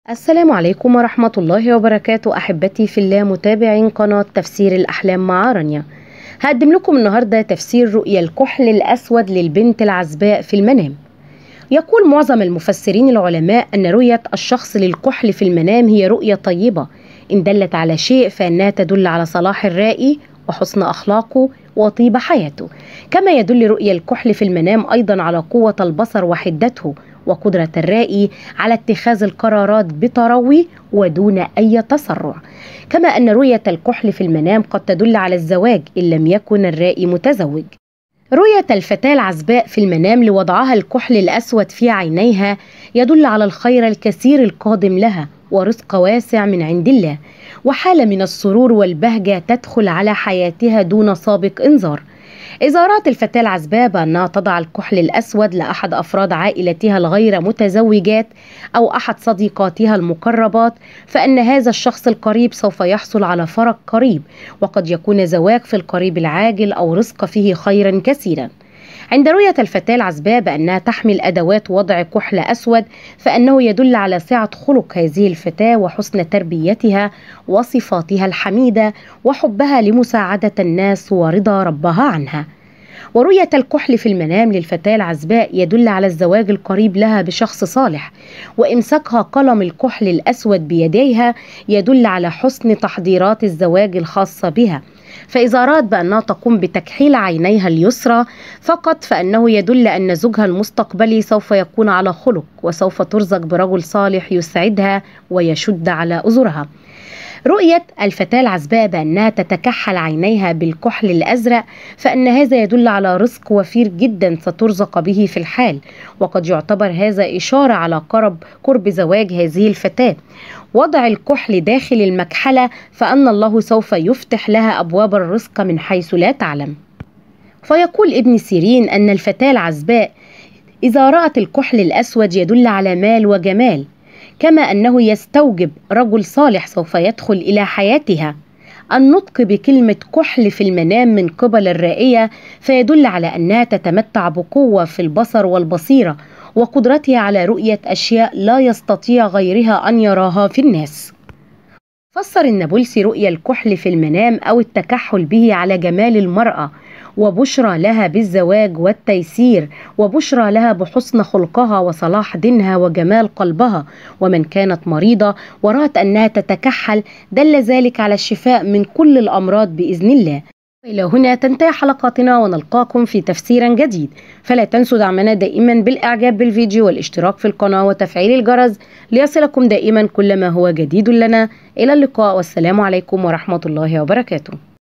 السلام عليكم ورحمة الله وبركاته. أحبتي في الله متابعين قناة تفسير الأحلام مع رانيا، هقدم لكم النهاردة تفسير رؤيا الكحل الأسود للبنت العزباء في المنام. يقول معظم المفسرين العلماء أن رؤية الشخص للكحل في المنام هي رؤية طيبة، إن دلت على شيء فإنها تدل على صلاح الرائي وحسن أخلاقه وطيب حياته. كما يدل رؤيا الكحل في المنام أيضا على قوة البصر وحدته وقدرة الرائي على اتخاذ القرارات بتروي ودون أي تسرع. كما أن رؤية الكحل في المنام قد تدل على الزواج إن لم يكن الرائي متزوج. رؤية الفتاة العزباء في المنام لوضعها الكحل الأسود في عينيها يدل على الخير الكثير القادم لها ورزق واسع من عند الله، وحالة من السرور والبهجة تدخل على حياتها دون سابق إنذار. إذا رأت الفتاة العزباء بأنها تضع الكحل الأسود لأحد أفراد عائلتها الغير متزوجات أو أحد صديقاتها المقربات، فإن هذا الشخص القريب سوف يحصل على فرج قريب، وقد يكون زواج في القريب العاجل أو رزق فيه خيرا كثيرا. عند رؤية الفتاة العزباء بأنها تحمل أدوات وضع كحل أسود، فإنه يدل على سعة خلق هذه الفتاة وحسن تربيتها وصفاتها الحميدة وحبها لمساعدة الناس ورضا ربها عنها. ورؤية الكحل في المنام للفتاة العزباء يدل على الزواج القريب لها بشخص صالح، وإمساكها قلم الكحل الأسود بيديها يدل على حسن تحضيرات الزواج الخاصة بها. فإذا أراد بأنها تقوم بتكحيل عينيها اليسرى فقط، فإنه يدل أن زوجها المستقبلي سوف يكون على خلق وسوف ترزق برجل صالح يسعدها ويشد على أزرها. رؤية الفتاة العزباء بأنها تتكحل عينيها بالكحل الأزرق، فإن هذا يدل على رزق وفير جدا سترزق به في الحال، وقد يعتبر هذا إشارة على قرب زواج هذه الفتاة. وضع الكحل داخل المكحلة فأن الله سوف يفتح لها أبواب الرزق من حيث لا تعلم. فيقول ابن سيرين أن الفتاة العزباء إذا رأت الكحل الأسود يدل على مال وجمال، كما أنه يستوجب رجل صالح سوف يدخل إلى حياتها. النطق بكلمة كحل في المنام من قبل الرائية فيدل على أنها تتمتع بقوة في البصر والبصيرة وقدرتها على رؤية أشياء لا يستطيع غيرها أن يراها في الناس. فسر النابلسي رؤيا الكحل في المنام أو التكحل به على جمال المرأة، وبشرى لها بالزواج والتيسير، وبشرى لها بحسن خلقها وصلاح دينها وجمال قلبها. ومن كانت مريضة ورأت أنها تتكحل دل ذلك على الشفاء من كل الأمراض بإذن الله. إلى هنا تنتهي حلقاتنا، ونلقاكم في تفسير جديد. فلا تنسوا دعمنا دائما بالإعجاب بالفيديو والاشتراك في القناة وتفعيل الجرس ليصلكم دائما كل ما هو جديد لنا. إلى اللقاء، والسلام عليكم ورحمة الله وبركاته.